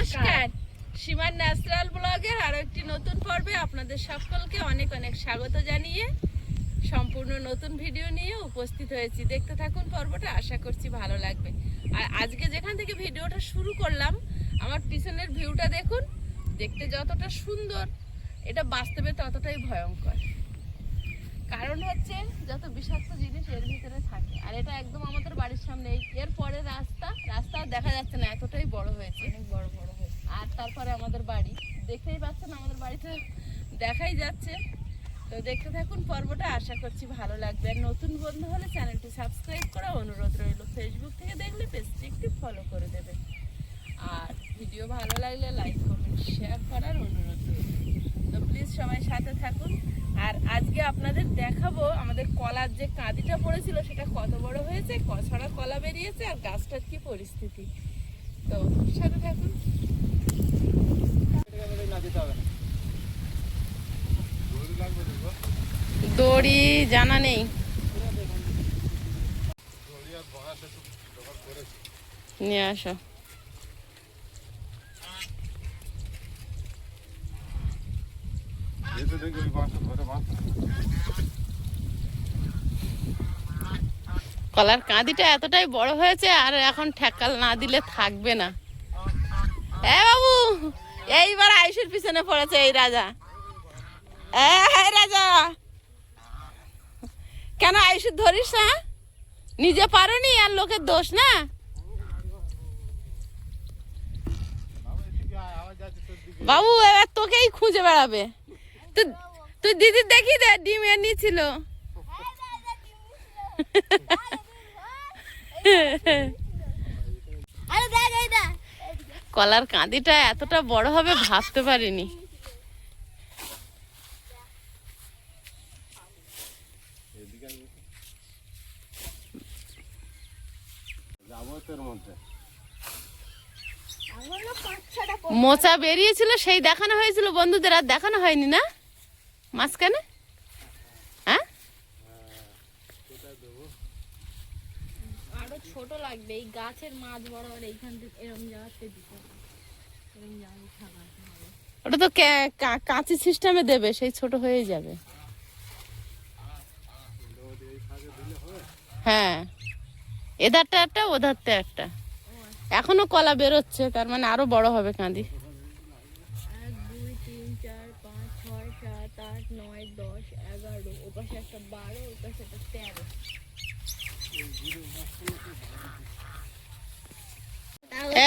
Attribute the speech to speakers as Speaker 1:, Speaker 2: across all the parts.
Speaker 1: নমস্কার, সীমার ন্যাচারাল ব্লগের আরো একটি নতুন পর্বে আপনাদের সকলকে অনেক অনেক স্বাগত জানিয়ে সম্পূর্ণ নতুন ভিডিও নিয়ে উপস্থিত হয়েছি। দেখতে থাকুন পর্বটা, আশা করছি ভালো লাগবে। আর আজকে যেখান থেকে ভিডিওটা শুরু করলাম, আমার পিছনের ভিউটা দেখুন। দেখতে যতটা সুন্দর, এটা বাস্তবে ততটাই ভয়ঙ্কর। কারণ হচ্ছে যত বিষাক্ত জিনিস এর ভিতরে থাকে। আর এটা একদম আমাদের বাড়ির সামনে, এর পরে রাস্তা দেখা যাচ্ছে না, এতটাই বড় হয়েছে, অনেক বড় হয়েছে। আর তারপরে আমাদের বাড়ি দেখতেই পাচ্ছেন, আমাদের বাড়িতে দেখাই যাচ্ছে। তো দেখতে থাকুন পর্বটা, আশা করছি ভালো লাগবে। আর নতুন বন্ধু হলে চ্যানেলটি সাবস্ক্রাইব করা অনুরোধ রইল। ফেসবুক থেকে দেখলে পেজটি একটু ফলো করে দেবে। আর ভিডিও ভালো লাগলে লাইক কমেন্ট শেয়ার করার অনুরোধ রইল। তো প্লিজ সবাই সাথে থাকুন। আর আজকে আপনাদের দেখাবো আমাদের কলার যে কাঁদিটা পড়েছিল সেটা কত বড় হয়েছে, কছড়া কলা বেরিয়েছে, আর গাছটার কি পরিস্থিতি। তো সাথে থাকুন। দড়ি জানা নেই, নিয়ে আসো। কলার কাঁদিটা এতটাই বড় হয়েছে, আর এখন ঠেকাল না দিলে থাকবে না। এ বাবু, এইবার আয়ুষের পিছনে পড়েছে এই রাজা। রাজা, কেন আয়ুষ ধরিস না? নিজে পারোনি, আর লোকের দোষ না। বাবু এবার তোকেই খুঁজে বেড়াবে। তুই দিদির দেখি দে, ডিম এর নিয়েছিল। কলার কাঁদিটা এতটা বড় হবে ভাবতে পারিনি। মোচা বেরিয়েছিল, সেই দেখানো হয়েছিল বন্ধুদের, আর দেখানো হয়নি না মাঝখানে। হ্যাঁ, আরো ছোট লাগবে, এই গাছের মাছ বরাবর এইখান থেকে এরকম জায়গাতে দিতে হবে। ওটা তো কাঁচি সিস্টেমে দেবে, সেই ছোট হয়ে যাবে। হ্যাঁ, এধারটা একটা, ওধারটা একটা। এখনো কলা বেরোচ্ছে, তার মানে আরো বড় হবে কাঁদি। 1 2 3 4 5 6 7 8 9 10 11, ওপাশে একটা 12, ওপাশে একটা 13।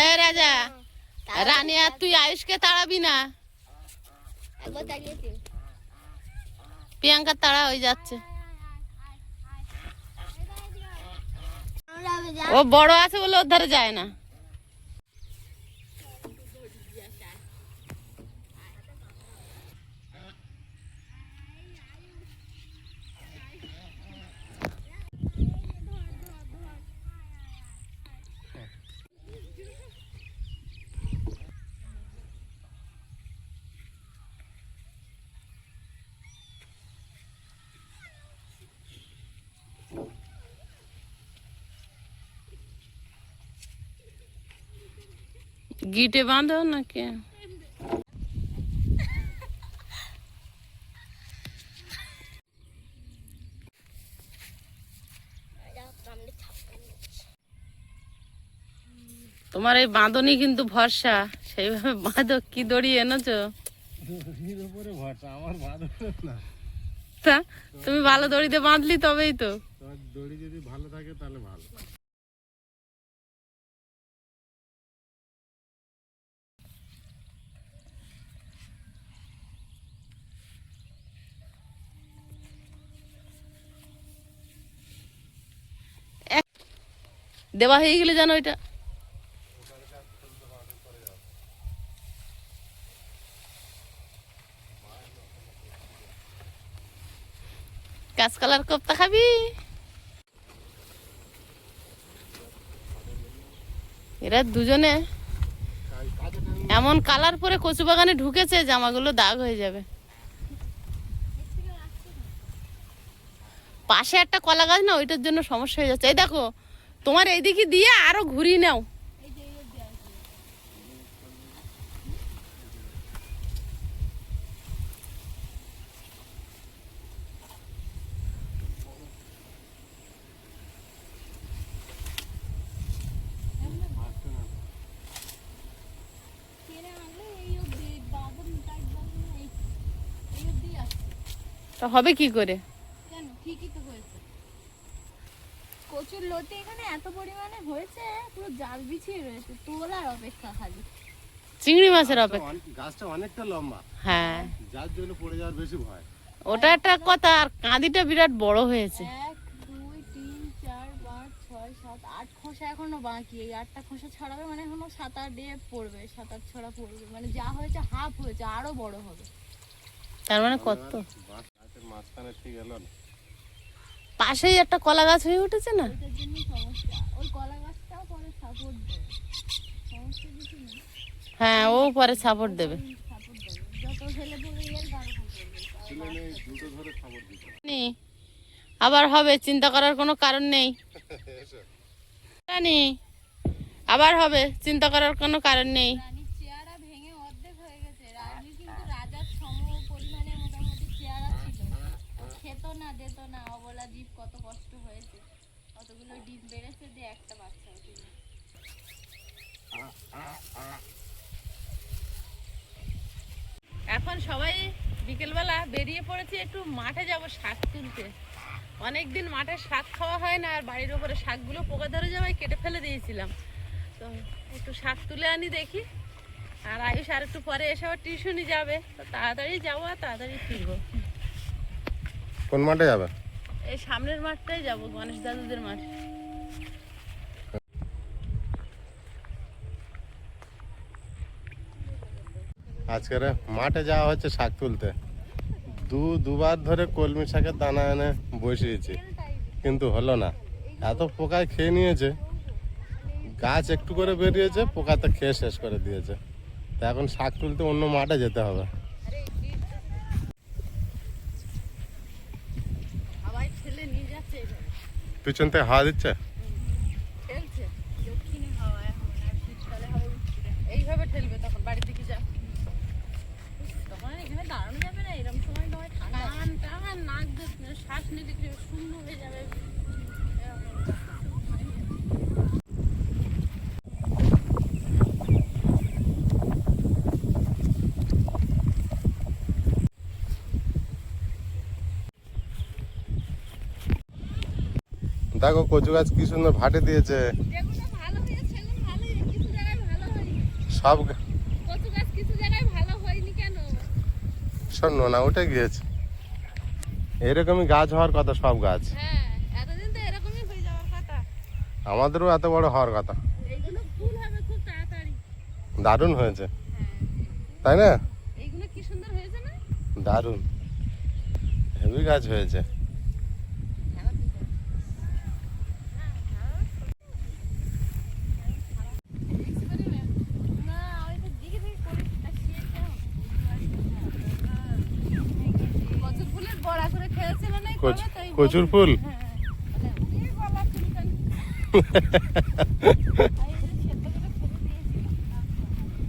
Speaker 1: এ রাজা, রানী, আর তুই আয়ুষকে তাড়াবি না। প্রিয়াঙ্কা তাড়া হয়ে যাচ্ছে। ও বড় আছে বলে ওর ধারে যায় না। গিটে বাঁধো নাকি? তোমার এই বাঁধনি কিন্তু ভরসা, সেইভাবে বাঁধো। কি দড়ি এনেছো? তা তুমি ভালো দড়িতে বাঁধলি তবেই তো। দড়ি যদি ভালো থাকে তাহলে ভালো। দেওয়া হয়ে গেলে জানো ওইটা। কাঁচকলার কোপ্তা খাবি? এরা দুজনে এমন কালার পরে কচু বাগানে ঢুকেছে, জামাগুলো দাগ হয়ে যাবে। পাশে একটা কলা গাছ না, ওইটার জন্য সমস্যা হয়ে যাচ্ছে। এই দেখো, তোমার এইদিকে দিয়ে আরো ঘুরিয়ে নাও। তা হবে কি করে?
Speaker 2: কেন, ঠিকই তো হয়েছে। কচুর লতি এখানে এত পরিমাণে হয়েছে, পুরো জাল বিছিয়ে রয়েছে, তোলার অপেক্ষা খালি।
Speaker 1: চিংড়ি মাছের অপেক্ষা।
Speaker 3: গাছটা অনেকটা লম্বা,
Speaker 1: হ্যাঁ
Speaker 3: যার জন্য পড়ে যাওয়ার বেশি ভয়।
Speaker 1: ওটা একটা কথা, আর কাঁদিটা বিরাট বড় হয়েছে।
Speaker 2: 1 2 3 4 5 6 7 8 খোসা এখনো বাকি। এই 8টা খোসা ছাড়াবে মানে এখনো 7-8 ডে পড়বে, 7-8 ছড়া পড়বে, মানে যা হয়েছে হাফ হয়েছে, আরো বড় হবে।
Speaker 1: তার মানে কত?
Speaker 3: গাছের মাঝখানে ঠিক এলো না।
Speaker 1: পাশেই একটা কলা গাছ হয়ে উঠেছে না?
Speaker 2: ওইটার জন্যই সমস্যা। ওই কলা গাছটাও পরে সাপোর্ট দেবে, সমস্যা কিছু নেই।
Speaker 1: হ্যাঁ, ও পরে সাপোর্ট দেবে।
Speaker 2: সাপোর্ট দেবে, যত ছেলে পড়বে এর গাড়ি
Speaker 3: ছেলে দুটো ধরে খবর দিতে
Speaker 1: আবার হবে, চিন্তা করার কোনো কারণ নেই। জানি আবার হবে, চিন্তা করার কোনো কারণ নেই।
Speaker 2: রানীর চেহারা ভেঙে অর্ধেক হয়ে গেছে। রানীর কিন্তু রাজার সম পরিমাণে মোটামুটি চেহারা ছিল, খেত না দিত না, অবলা জীব, কত কষ্ট হয়েছে, কতগুলো ডিম বেড়েছে, দিয়ে একটা বাচ্চা হয়েছিল।
Speaker 1: এখন সবাই বিকেলবেলা বেরিয়ে পড়েছে, একটু মাঠে যাব শাক তুলতে। অনেকদিন মাঠে শাক খাওয়া হয় না, আর বাড়ির উপরে শাকগুলো পোকা ধরে যাওয়ায় কেটে ফেলে দিয়েছিলাম। তো একটু শাক তুলে আনি দেখি। আর আয়ুষ আর একটু পরে এসে আবার টিউশনি যাবে, তো তাড়াতাড়ি যাবো আর তাড়াতাড়ি ফিরবো।
Speaker 3: কোন মাঠে যাবে?
Speaker 1: এই সামনের মাঠটাই যাব, গণেশ দাদুদের মাঠ।
Speaker 3: আজকের মাঠে যাওয়া হচ্ছে শাক তুলতে। দুবার ধরে কলমি শাকের দানা এনে বসিয়েছি, কিন্তু হলো না, এত পোকায় খেয়ে নিয়েছে। গাছ একটু করে বেরিয়েছে, পোকাতে খেয়ে শেষ করে দিয়েছে। তো এখন শাক তুলতে অন্য মাঠে যেতে হবে।
Speaker 1: সবাই ঠেলে নিয়ে যাচ্ছে,
Speaker 3: পিছন থেকে হাওয়া দিচ্ছে।
Speaker 1: ঠেলছে দক্ষিণে হাওয়া, এখন আর শীতকালে হবে উঠছে, এইভাবে ঠেলবে। তখন বাড়ির দিকে যা, তখন আর এখানে দাঁড়ানো যাবে না, এরকম সময় নয়, ঠান্ডা টান টান, নাক দিয়ে শ্বাস নিতে শূন্য হয়ে যাবে।
Speaker 3: দেখো কচু গাছ কি সুন্দর ভাটে দিয়েছে।
Speaker 2: যেগুলো ভালো হয়েছে সেগুলো ভালোই, কিছু জায়গায় ভালো হয়নি।
Speaker 3: সব
Speaker 2: কচু গাছ কিছু জায়গায় ভালো হয়নি কেন?
Speaker 3: সব নোনা উঠে গিয়েছে। এরকমই গাছ হওয়ার কথা সব গাছ।
Speaker 2: হ্যাঁ, এতদিন তো এরকমই হয়ে যাওয়ার কথা।
Speaker 3: আমাদেরও এত বড় হওয়ার কথা।
Speaker 2: এইগুলো ফুল হবে খুব তাড়াতাড়ি।
Speaker 3: দারুণ হয়েছে,
Speaker 2: হ্যাঁ,
Speaker 3: তাই না?
Speaker 2: এইগুলো কি সুন্দর হয়েছে না?
Speaker 3: দারুণ হেভি গাছ হয়েছে।
Speaker 2: না, ওইটা দিকে থেকে করে আসিয়ে দাও। কচু ফুলের বড়া করে খেয়েছিল না এই কবে, তাই
Speaker 3: কচুর ফুল
Speaker 2: হ্যাঁ, এই বলা ফুলকানি।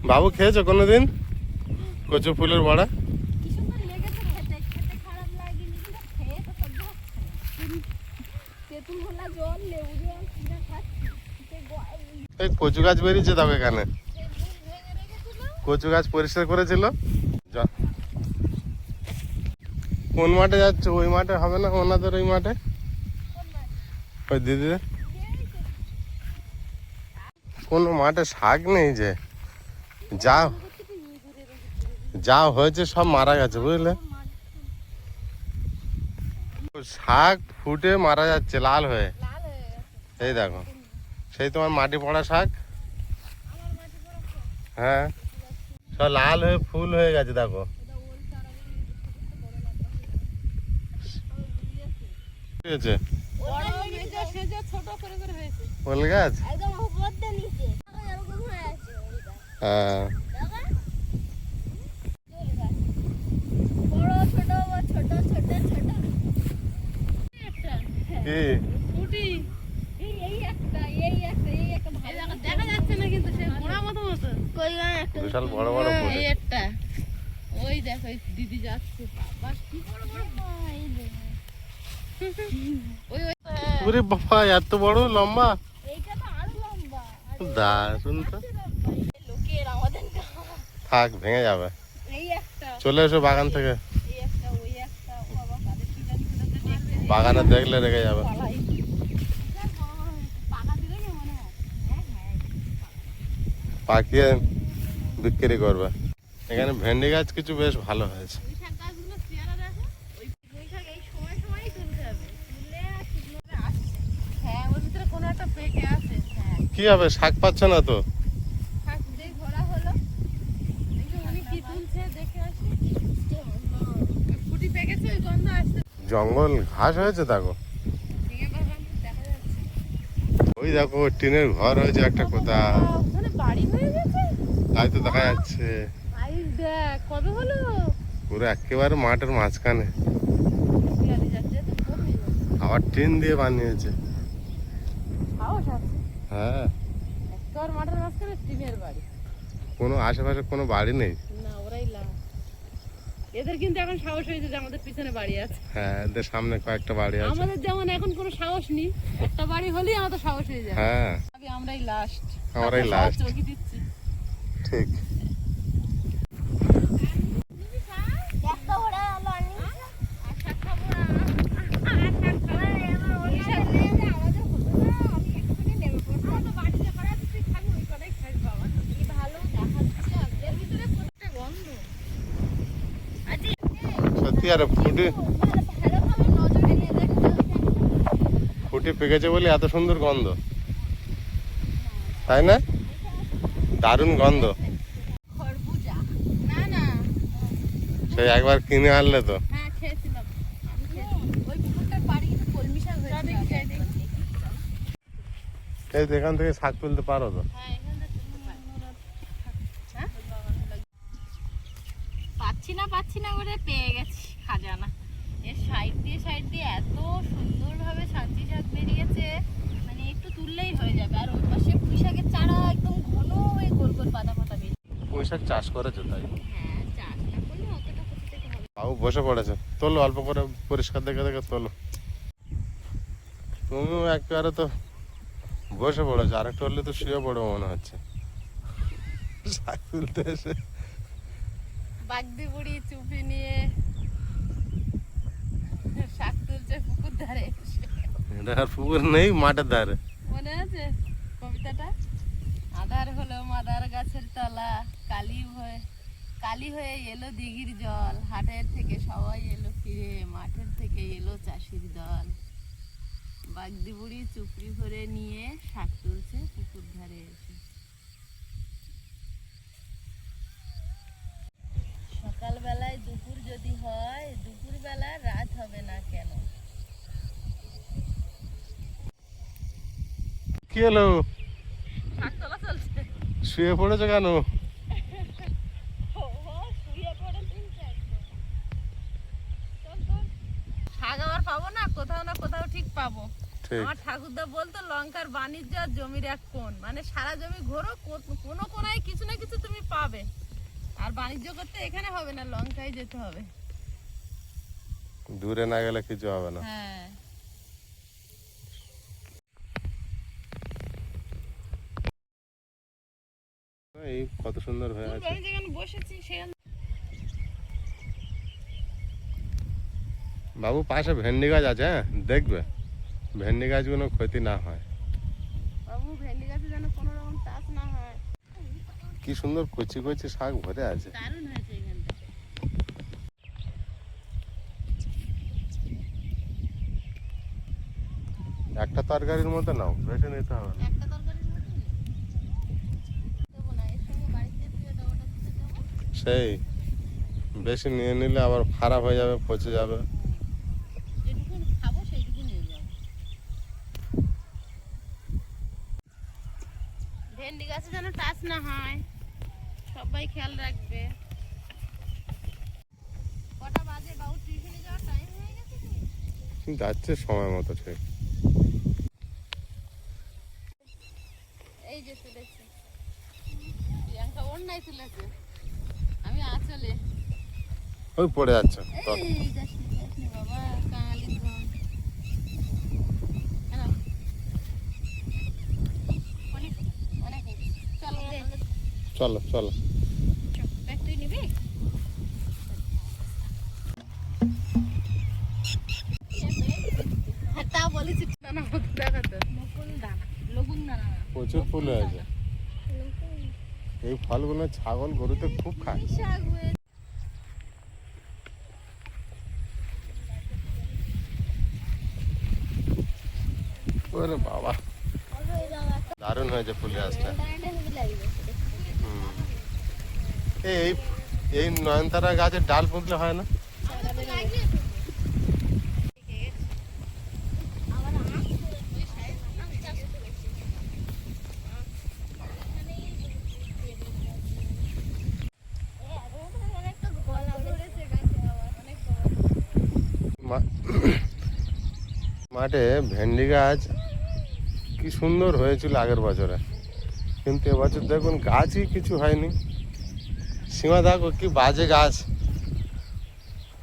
Speaker 3: বাবু খেয়েছো কোনোদিন কচু ফুলের বড়া?
Speaker 2: কি সুন্দর লেগেছে খেতে, খেতে খারাপ লাগেনি, কিন্তু খেয়ে তো সহ্য হচ্ছে না। তেঁতুল ভোলা জল, লেবু জল কিনা খাচ্ছি,
Speaker 3: এই কচু গাছ বেরিয়েছে তবে এখানে।
Speaker 2: সেই মুখ ভেঙে রেখেছিল।
Speaker 3: কচু গাছ পরিষ্কার করেছিল। কোন মাঠে যাচ্ছে? ওই মাঠে হবে না ওনাদের? ওই মাঠে ওই দিদিদের কোনো মাঠে শাক নেই, যে যা যা হয়েছে সব মারা গেছে, বুঝলে? শাক ফুটে মারা যাচ্ছে লাল হয়ে।
Speaker 2: লাল হয়ে গেছে।
Speaker 3: এই দেখো, সেই তোমার মাটি পড়া শাক।
Speaker 2: আমার মাটি পড়া খাও।
Speaker 3: হ্যাঁ, সব লাল হয়ে ফুল হয়ে গেছে, দেখো।
Speaker 2: ওটা ওল চারাগুলো বড়
Speaker 3: হয়েছে
Speaker 2: লম্বা হয়ে যাবে। বড় মেজো সেজো ছোট করে করে হয়েছে।
Speaker 3: ফুল গাছ।
Speaker 2: একদম উপর দিয়ে নিচে এরকম হয়ে আছে ওইটা।
Speaker 3: হ্যাঁ,
Speaker 2: বড় ছোট ছোট ছোট ছোট একটা
Speaker 3: কি
Speaker 1: ফুটি
Speaker 2: এই একটা ভালো
Speaker 1: দেখা যাচ্ছে না, কিন্তু সে গোড়া মতো মতো।
Speaker 2: কই একটা
Speaker 3: বিশাল বড় বড় ফুল।
Speaker 1: এই একটা, ওই দেখো ওই দিদি যাচ্ছে, বাবা কি বড় বড়।
Speaker 2: এই দেখো,
Speaker 1: ওই ওই
Speaker 3: ওরে বাবা, এত বড় লম্বা!
Speaker 2: এইটা তো আরো লম্বা।
Speaker 3: দারুন তো।
Speaker 2: লোকের আমাদের না।
Speaker 3: থাক, ভেঙে যাবে।
Speaker 2: এই একটা,
Speaker 3: চলে এসো বাগান থেকে।
Speaker 2: এই একটা, ওই একটা, ও বাবা
Speaker 3: বাগানে দেখলে রেখে যাবে।
Speaker 2: পালাই বিশাল বড় বড় হয়েছে। পাকা দিলে কি মনে হয়? হ্যাঁ হ্যাঁ
Speaker 3: পাকিয়ে বিক্রি করবে। এখানে ভেন্ডি গাছ কিছু বেশ ভালো হয়েছে।
Speaker 2: পুঁই শাক গাছগুলো চেহারা দেখো। ওই পুঁই শাক এই সময়ই তুলতে হবে, তুললে আর শুকনো করে আসছে। হ্যাঁ ওর ভিতরে কোনো একটা পেকে আছে। হ্যাঁ
Speaker 3: কি হবে, শাক পাচ্ছে না তো?
Speaker 2: শাক দিয়ে ঘোরা হলো। দেখি উনি কি তুলছে দেখে আসি। ফুটি পেকেছে, ওই গন্ধ আসছে।
Speaker 3: জঙ্গল ঘাস হয়েছে দেখো।
Speaker 2: ভেঙে বাগান দেখা যাচ্ছে।
Speaker 3: ওই দেখো টিনের ঘর হয়েছে একটা কোথাও,
Speaker 2: ওখানে বাড়ি হয়ে গেছে।
Speaker 3: তাই তো দেখা যাচ্ছে।
Speaker 2: আই দেখ কবে হলো।
Speaker 3: পুরো একেবারে মাঠের মাঝখানে,
Speaker 2: বিয়ালি যাচ্ছে তো কবে
Speaker 3: আবার টিন দিয়ে বানিয়েছে।
Speaker 2: সাহস আছে।
Speaker 3: হ্যাঁ,
Speaker 2: একেবারে মাঠের মাঝখানে টিনের বাড়ি।
Speaker 3: কোনো আশেপাশে কোনো বাড়ি নেই।
Speaker 2: না ওরাই লাভ। এদের কিন্তু এখন সাহস হয়েছে যে আমাদের পিছনে বাড়ি আছে।
Speaker 3: হ্যাঁ, এদের সামনে কয়েকটা বাড়ি আছে।
Speaker 2: আমাদের যেমন এখন কোনো সাহস নেই, একটা বাড়ি হলেই আমাদের সাহস হয়ে যায়।
Speaker 3: হ্যাঁ,
Speaker 2: আমরাই লাস্ট।
Speaker 3: আমরাই last।
Speaker 2: চৌকি দিচ্ছি।
Speaker 3: ঠিক।
Speaker 2: আশা খাবো না। আশা খাবো। ওই শাক নিয়ে যা, আমাদের হতো না। আমি এক্ষুনি নেমে পড়তাম। আমার তো বাড়িতে করা আছে, তুই খাবি, ওই কটাই খাবি বাবা। কি ভালো দেখাচ্ছে। এর ভিতরে প্রত্যেকটা গন্ধ। আজকে
Speaker 3: সত্যি আর ফুটে
Speaker 2: ভালোভাবে নজর এনে দেখতে হবে।
Speaker 3: ফুটে পেকেছে বলে এত সুন্দর গন্ধ, তাই না? দারুণ গন্ধ।
Speaker 2: খরবুজা। না না।
Speaker 3: সেই একবার কিনে আনলে তো।
Speaker 2: হ্যাঁ খেয়েছিলাম। আমি খেয়েছি। ওই পুকুরটার পাড়ে কিন্তু কলমি শাক হয়েছে।
Speaker 3: এই তো এখান থেকে শাক তুলতে পারো তো।
Speaker 2: হ্যাঁ এখানে তুলতে পারি। হ্যাঁ? পাচ্ছি না করে পেয়ে গেছি খাজানা। এর সাইড দিয়ে এত সুন্দরভাবে সাঁচি শাক বেরিয়েছে, মানে একটু তুললেই হয়ে যাবে। আর ওই পাশে পুঁই শাকের চারা একদম ঘন হয়ে গোল গোল পাতা পাতা বেরিয়ে।
Speaker 3: পুঁই শাক চাষ করেছে তাই।
Speaker 2: হ্যাঁ চাষ না করলে অতটা ক্ষতি থেকে হবে।
Speaker 3: বাবু বসে পড়েছে, তোলো অল্প করে, পরিষ্কার দেখে দেখে তোলো। তুমিও একেবারে তো বসে পড়েছো, আরেকটু হলে তো শুয়ে পড়বো মনে হচ্ছে শাক তুলতে এসে।
Speaker 2: বাগদি বুড়ি চুপি নিয়ে শাক তুলছে পুকুর ধারে এসে।
Speaker 3: এটা আর পুকুর নেই, মাঠের ধারে।
Speaker 2: মনে আছে কবিতাটা? আধার হলো মাদার গাছের তলা, কালি হয়ে এলো দিঘির জল, হাটের থেকে সবাই এলো ফিরে, মাঠের থেকে এলো চাষির দল। বাগদি বুড়ি চুপড়ি ভরে নিয়ে শাক তুলছে পুকুর ধারে এসে। সকালবেলায় দুপুর যদি হয়, দুপুরবেলা রাত হবে না কেন?
Speaker 3: কি হলো,
Speaker 2: শাক তোলা চলছে।
Speaker 3: শুয়ে পড়েছো কেন?
Speaker 2: শাক আবার পাবো না, কোথাও না কোথাও ঠিক পাবো।
Speaker 3: ঠিক।
Speaker 2: আমার ঠাকুরদা বলতো লঙ্কার বাণিজ্য আর জমির এক কোণ, মানে সারা জমি ঘোরো, কোনো কোনায় কিছু না কিছু তুমি পাবে। আর বাণিজ্য করতে এখানে হবে না, লঙ্কায় যেতে হবে।
Speaker 3: দূরে না গেলে কিছু হবে না।
Speaker 2: হ্যাঁ
Speaker 3: এই কত সুন্দর হয়ে আছে।
Speaker 2: আমি যেখানে বসেছি সেখানে।
Speaker 3: বাবু পাশে ভেন্ডি গাছ আছে, হ্যাঁ দেখবে ভেন্ডি গাছগুলো ক্ষতি না হয়।
Speaker 2: বাবু ভেন্ডি গাছে যেন কোনো রকম টাচ না হয়।
Speaker 3: কি সুন্দর কচি কচি শাক ভরে আছে।
Speaker 2: দারুণ হয়েছে এখানটা।
Speaker 3: একটা তরকারির মতো নাও, বেশি নিতে হবে না।
Speaker 2: একটা তরকারির মতো দেবো না, এর সঙ্গে বাড়িতে তুলে ওটা তুলে দেবো।
Speaker 3: সেই বেশি নিয়ে নিলে আবার খারাপ হয়ে যাবে, পচে যাবে।
Speaker 2: যেটুকু খাবো সেইটুকু নিয়ে যাবো। ভেন্ডি গাছে যেন টাচ না হয়, সবাই খেয়াল রাখবে। কটা বাজে বাবু? টিউশনে যাওয়ার টাইম হয়ে গেছে কি?
Speaker 3: যাচ্ছে সময় মতো ঠিক।
Speaker 2: এই যে তুলেছে প্রিয়াঙ্কা, ওর নাই তুলেছে, আমি আঁচলে।
Speaker 3: ওই পড়ে যাচ্ছে তো।
Speaker 2: এই যাসনি বাবা, কাঙালির ধন। কেন? অনেক অনেক হয়েছে। চলো
Speaker 3: চলো চলো।
Speaker 2: ব্যাগ তুই নিবি?
Speaker 1: দানা মতো দেখাতো।
Speaker 2: মুকুল দানা, লগুন দানা না।
Speaker 3: প্রচুর ফুল হয়েছে। এই ফলগুলো ছাগল গরুতে খুব খায়।
Speaker 2: শাক হয়ে
Speaker 3: ওরে বাবা, দারুণ হয়েছে ফুল গাছটা। এই এই নয়নতারা গাছের ডাল পুঁতলে হয় না? মাঠে ভেন্ডি গাছ কি সুন্দর হয়েছিল আগের বছরে, কিন্তু এবছর দেখুন গাছই কিছু হয়নি। সীমা দেখো কি বাজে গাছ।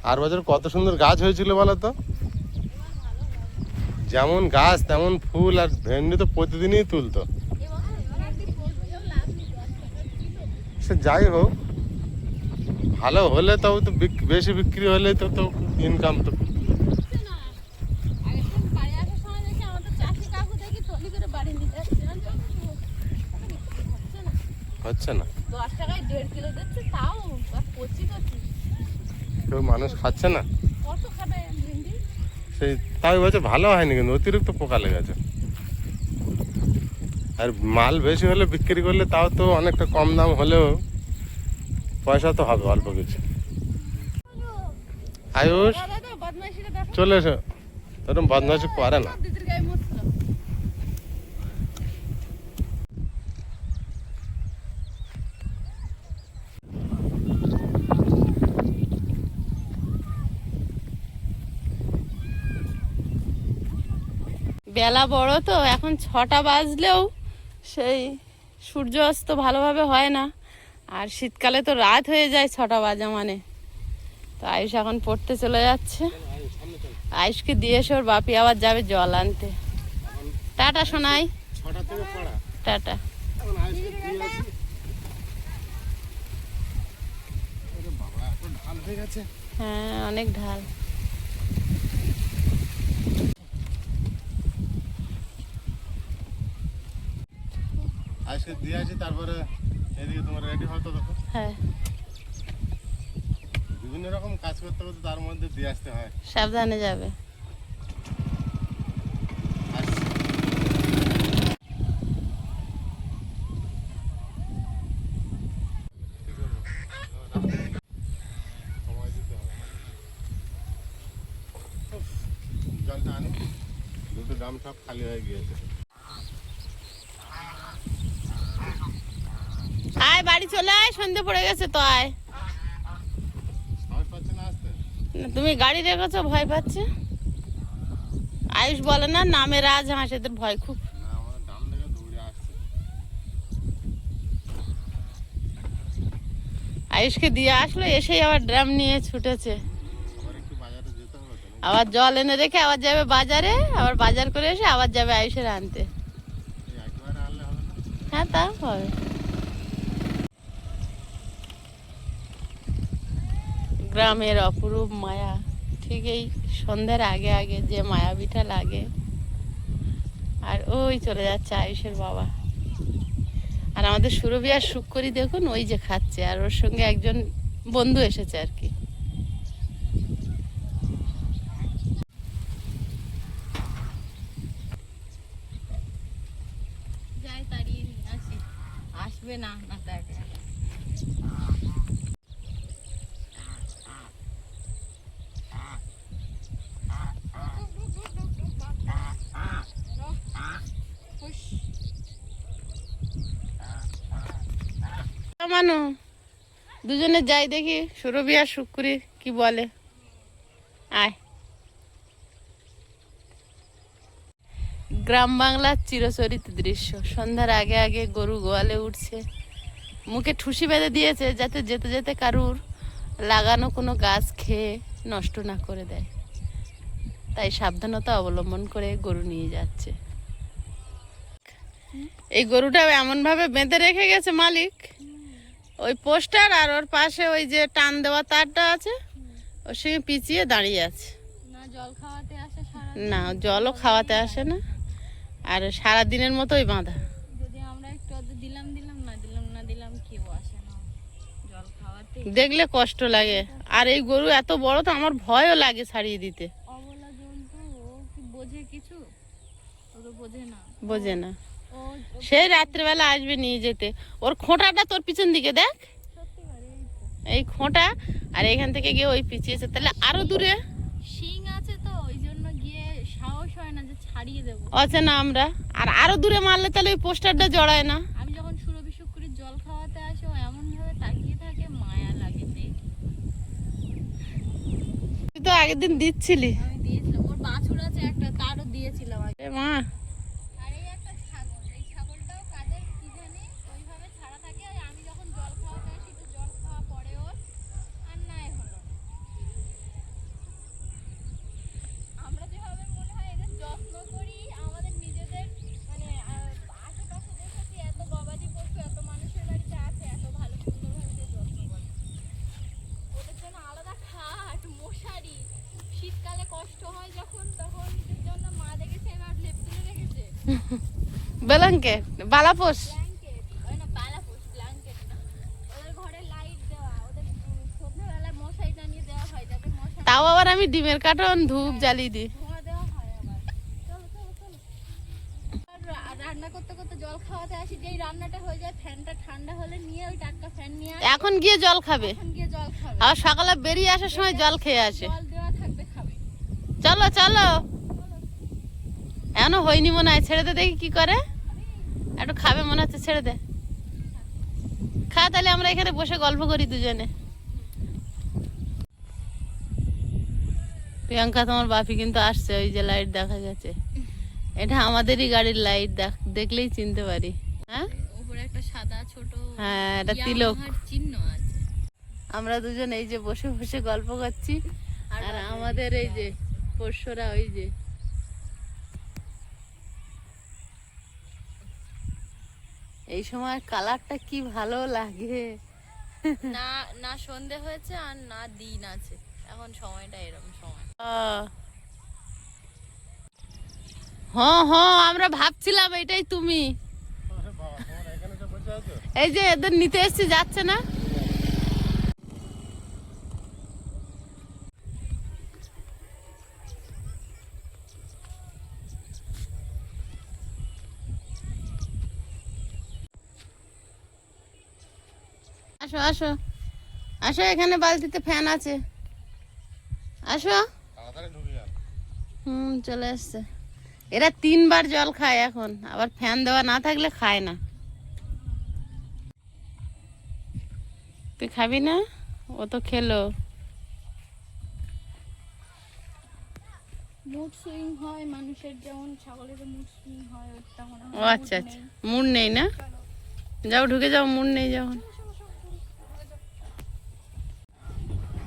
Speaker 3: আর বছর কত সুন্দর গাছ হয়েছিল বলো তো, যেমন গাছ তেমন ফুল। আর ভেন্ডি তো প্রতিদিনই তুলতো। সে যাই হোক, ভালো হলে তবে তো বেশি বিক্রি হলে তো তো ইনকাম তো। হচ্ছে না,
Speaker 2: 10 টাকায় 1.5 কিলো দিচ্ছে, তাও আর কচি কচি।
Speaker 3: কেউ মানুষ খাচ্ছে না।
Speaker 2: কত খাবে ভেন্ডি?
Speaker 3: সেই তাই বলছে ভালো হয়নি, কিন্তু অতিরিক্ত পোকা লেগেছে। আর মাল বেশি হলে বিক্রি করলে তাও তো অনেকটা কম দাম হলেও পয়সা তো হবে অল্প কিছু। আয়ুষ
Speaker 1: দাদা বদমাইশিটা দেখো।
Speaker 3: চলে এসো, ওরকম বদমাইশি করে না।
Speaker 1: দিদির গায়ে মুছলো। বেলা বড় তো, এখন 6টা বাজলেও সেই সূর্য অস্ত ভালোভাবে হয় না। আর শীতকালে তো রাত হয়ে যায় 6টা বাজা মানে। তো আয়ুষ এখন পড়তে চলে যাচ্ছে। আয়ুষকে দিয়ে এসে ওর বাপি আবার যাবে জল আনতে। টাটা শোনাই, টাটা। হ্যাঁ, অনেক ঢাল।
Speaker 3: আজকে দিয়ে আসি, তারপরে এদিকে তোমার রেডি হতো তখন।
Speaker 1: হ্যাঁ,
Speaker 3: বিভিন্ন রকম কাজ করতে করতে তার মধ্যে দিয়ে আসতে হয়।
Speaker 1: সাবধানে যাবে।
Speaker 3: আসছি। সময় দিতে হবে। জলটা আনি, দুটো ড্রাম সব খালি হয়ে গিয়েছে।
Speaker 1: আয় বাড়ি চলে আয়, সন্ধে পড়ে গেছে তো আয়।
Speaker 3: সাহস পাচ্ছে না আসতে।
Speaker 1: না, তুমি গাড়ি রেখেছো, ভয় পাচ্ছে। আয়ুষ বলে না নামে রাজহাঁস, এদের ভয় খুব।
Speaker 3: না, আমার ড্রাম থেকে দৌড়ে আসছে।
Speaker 1: আয়ুষকে দিয়ে আসলো, এসেই আবার ড্রাম নিয়ে ছুটেছে।
Speaker 3: আবার একটু বাজারে যেতে হবে তো।
Speaker 1: আবার জল এনে রেখে আবার যাবে বাজারে, আবার বাজার করে এসে আবার যাবে আয়ুষের আনতে।
Speaker 3: এই একবারে আনলে হবে না।
Speaker 1: হ্যাঁ, তা হবে। গ্রামের অপরূপ মায়া, ঠিক এই সন্ধ্যার আগে আগে যে মায়াবিটা লাগে। আর ওই চলে যাচ্ছে আয়ুষের বাবা। আর আমাদের সুরভি আর শুক্করি দেখুন ওই যে খাচ্ছে, আর ওর সঙ্গে একজন বন্ধু এসেছে আর কি।
Speaker 2: যাই তাড়িয়ে নিয়ে আসি, আসবে না না দেখে।
Speaker 1: মানু দুজনে যাই দেখি সুরভি আর শুক্করি কি বলে। আয়। গ্রাম বাংলার চিরচরিত দৃশ্য। সন্ধ্যার আগে আগে গরু গোয়ালে উঠছে, মুখে ঠুসি বেঁধে দিয়েছে যাতে যেতে যেতে কারুর লাগানো কোনো গাছ খেয়ে নষ্ট না করে দেয়। তাই সাবধানতা অবলম্বন করে গরু নিয়ে যাচ্ছে। এই গরুটা এমন ভাবে বেঁধে রেখে গেছে মালিক, ওই পোস্টার আর ওর পাশে ওই যে টান দেওয়া তারটা আছে, ওর সঙ্গে পিছিয়ে দাঁড়িয়ে আছে।
Speaker 2: না জল খাওয়াতে আসে সারা
Speaker 1: না, জলও খাওয়াতে আসে না, আর সারা দিনের মতোই বাঁধা।
Speaker 2: যদি আমরা একটু ওদের দিলাম না দিলাম কেউ আসে না জল খাওয়াতে।
Speaker 1: দেখলে কষ্ট লাগে। আর এই গরু এত বড় তো আমার ভয়ও লাগে ছাড়িয়ে দিতে।
Speaker 2: অবলা জন্তু, ও কি বোঝে কিছু? ও তো বোঝে না।
Speaker 1: বোঝে না।
Speaker 2: ও
Speaker 1: সেই রাত্রেবেলা আসবে নিয়ে যেতে। ওর খোঁটাটা তোর পিছন দিকে দেখ,
Speaker 2: সত্যিকারে
Speaker 1: এই খোঁটা, আর এখান থেকে গিয়ে ওই পিছিয়েছে, তাহলে আরো দূরে।
Speaker 2: শিং আছে তো ওই জন্য গিয়ে সাহস হয় না যে ছাড়িয়ে দেবো।
Speaker 1: অচেনা আমরা, আর আরো দূরে মারলে তাহলে ওই পোস্টারটা জড়ায় না।
Speaker 2: আমি যখন সুরভি শুক্কুরির জল খাওয়াতে আসে ও এমন ভাবে তাকিয়ে থাকে, মায়া লাগে দেখে।
Speaker 1: তুই তো আগের দিন দিচ্ছিলি।
Speaker 2: আমি দিয়েছিলাম, ওর বাছুর আছে একটা, তারও দিয়েছিলাম আগে।
Speaker 1: এ মা,
Speaker 2: আর এই একটা ছাগল, এই ছাগলটাও কাজের কি জানি ওইভাবে ছাড়া থাকে। আর আমি যখন জল খাওয়াতে আসি একটু জল খাওয়া পরে ওর আর নাই হলো না। আমরা যেভাবে মনে হয় এদের যত্ন করি, আমাদের নিজেদের মানে আশেপাশে দেখেছি এত গবাদি পশু এত মানুষের বাড়িতে আছে, এত ভালো সুন্দরভাবে যে যত্ন করে। ওদের জন্য আলাদা খাট, মশারি, শীতকালে কষ্ট হয় যখন, তখন ওদের জন্য মা দেখেছে এবার লেপ তুলে রেখেছে।
Speaker 1: ব্ল্যাঙ্কেট, বালাপোষ।
Speaker 2: ব্ল্যাঙ্কেট, ওই না বালাপোষ, ব্ল্যাঙ্কেট না। ওদের ঘরে লাইট দেওয়া, ওদের সন্ধ্যাবেলায় মশারি টানিয়ে দেওয়া হয় যাতে মশা
Speaker 1: তাও আবার আমি ডিমের কার্টন ধূপ জ্বালিয়ে দিই।
Speaker 2: ধোঁয়া দেওয়া হয় আবার। চলো চলো চলো। আর রান্না করতে করতে জল খাওয়াতে আসি, যেই রান্নাটা হয়ে যায় ফ্যানটা ঠান্ডা হলে নিয়ে ওই টাটকা ফ্যান নিয়ে আসি,
Speaker 1: এখন গিয়ে জল খাবে,
Speaker 2: এখন গিয়ে জল খাবে।
Speaker 1: আবার সকালে বেরিয়ে আসার সময় জল খেয়ে আসে।
Speaker 2: জল দেওয়া থাকবে, খাবে।
Speaker 1: চলো চলো, এখনো হয়নি মনে হয়, ছেড়ে দে দেখি কি করে। একটু খাবে মনে হচ্ছে, ছেড়ে দে, খা, তাহলে আমরা এখানে বসে গল্প করি দুজনে। প্রিয়াঙ্কা তোমার বাপি কিন্তু আসছে, ওই যে লাইট দেখা গেছে, এটা আমাদেরই গাড়ির লাইট, দেখলেই চিনতে পারি। হ্যাঁ
Speaker 2: উপরে একটা সাদা ছোট
Speaker 1: হ্যাঁ, এটা তিলক।
Speaker 2: ইয়ামাহার চিহ্ন আছে।
Speaker 1: আমরা দুজন এই যে বসে বসে গল্প করছি, আর আমাদের এই যে পোষ্যরা ওই যে। এই সময় কালারটা কি ভালো লাগে।
Speaker 2: না না সন্ধে হয়েছে আর না দিন আছে, এখন সময়টা এরকম সময়।
Speaker 1: হ্যাঁ হ্যাঁ, আমরা ভাবছিলাম এটাই তুমি। এই যে এদের নিতে এসছি, যাচ্ছে না। আসো আসো আসো, এখানে বালতিতে ফ্যান আছে, আসো। চলে এসছে। এরা 3 বার জল খায় এখন, আবার ফ্যান দেওয়া না থাকলে খায় না। তুই খাবি না? ও তো খেলো।
Speaker 2: মুড সুইং হয় মানুষের, যেমন ছাগলের মুড সুইং হয়, ওটা মনে হয়
Speaker 1: ও আচ্ছা আচ্ছা, মুড নেই না? যাও ঢুকে যাও, মুড নেই যখন।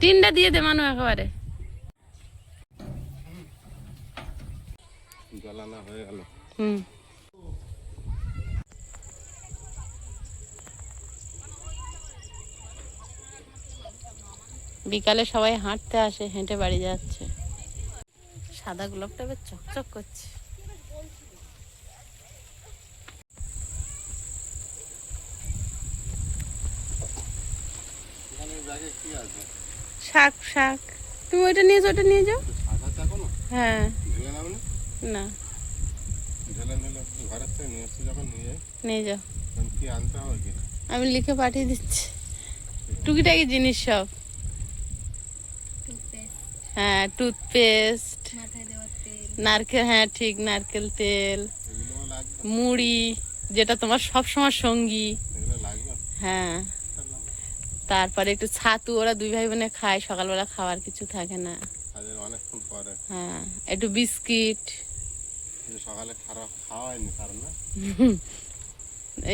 Speaker 1: 3টা দিয়ে দে মানু একেবারে।
Speaker 3: জ্বালানা হয়ে গেল।
Speaker 1: বিকালে সবাই হাঁটতে আসে, হেঁটে বাড়ি যাচ্ছে। সাদা গোলাপটা বেশ চকচক করছে। শাক শাক, তুমি ওইটা নিয়ে যাও, ওটা নিয়ে যাও। হ্যাঁ না, নিয়ে যাও, আমি লিখে পাঠিয়ে দিচ্ছি। টুকিটাকি জিনিস সব, হ্যাঁ, টুথপেস্ট,
Speaker 2: মাথায় দেওয়ার তেল,
Speaker 1: নারকেল, হ্যাঁ ঠিক, নারকেল তেল, মুড়ি, যেটা তোমার সব সময় সঙ্গী। হ্যাঁ, তারপরে একটু ছাতু, ওরা 2 ভাই বোনে খায়, সকালবেলা খাওয়ার কিছু থাকে না। হ্যাঁ, একটু বিস্কিট,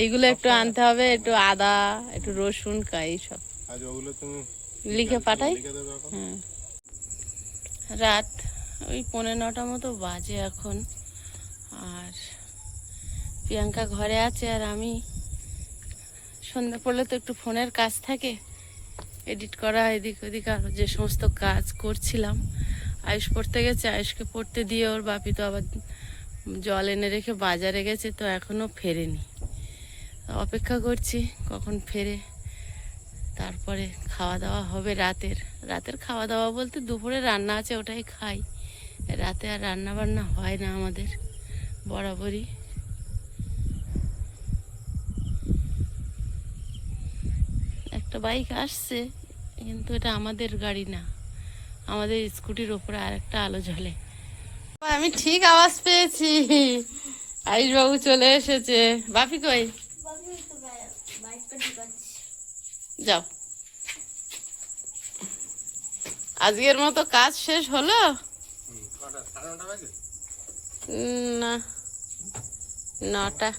Speaker 1: এইগুলো একটু আনতে হবে, একটু আদা, একটু রসুন, এইসব লিখে পাঠাই। হ্যাঁ, রাত ওই 9:45 মতো বাজে এখন। আর প্রিয়াঙ্কা ঘরে আছে, আর আমি সন্ধ্যা পড়লে তো একটু ফোনের কাজ থাকে, এডিট করা, এদিক ওদিক আরো যে সমস্ত কাজ করছিলাম। আয়ুষ পড়তে গেছে, আয়ুষকে পড়তে দিয়ে ওর বাপি তো আবার জল এনে রেখে বাজারে গেছে, তো এখনো ফেরেনি। অপেক্ষা করছি কখন ফেরে, তারপরে খাওয়া দাওয়া হবে। রাতের খাওয়া দাওয়া বলতে দুপুরে রান্না আছে, ওটাই খাই। রাতে আর রান্না বান্না হয় না আমাদের বরাবরই। একটা বাইক আসছে, কিন্তু এটা আমাদের গাড়ি না, আমাদের স্কুটির ওপরে আর একটা আলো জ্বলে। আমি ঠিক আওয়াজ পেয়েছি, আয়ুষ বাবু চলে এসেছে। বাপি কই? যাও, আজকের মতো কাজ শেষ হলো? না, 9টা।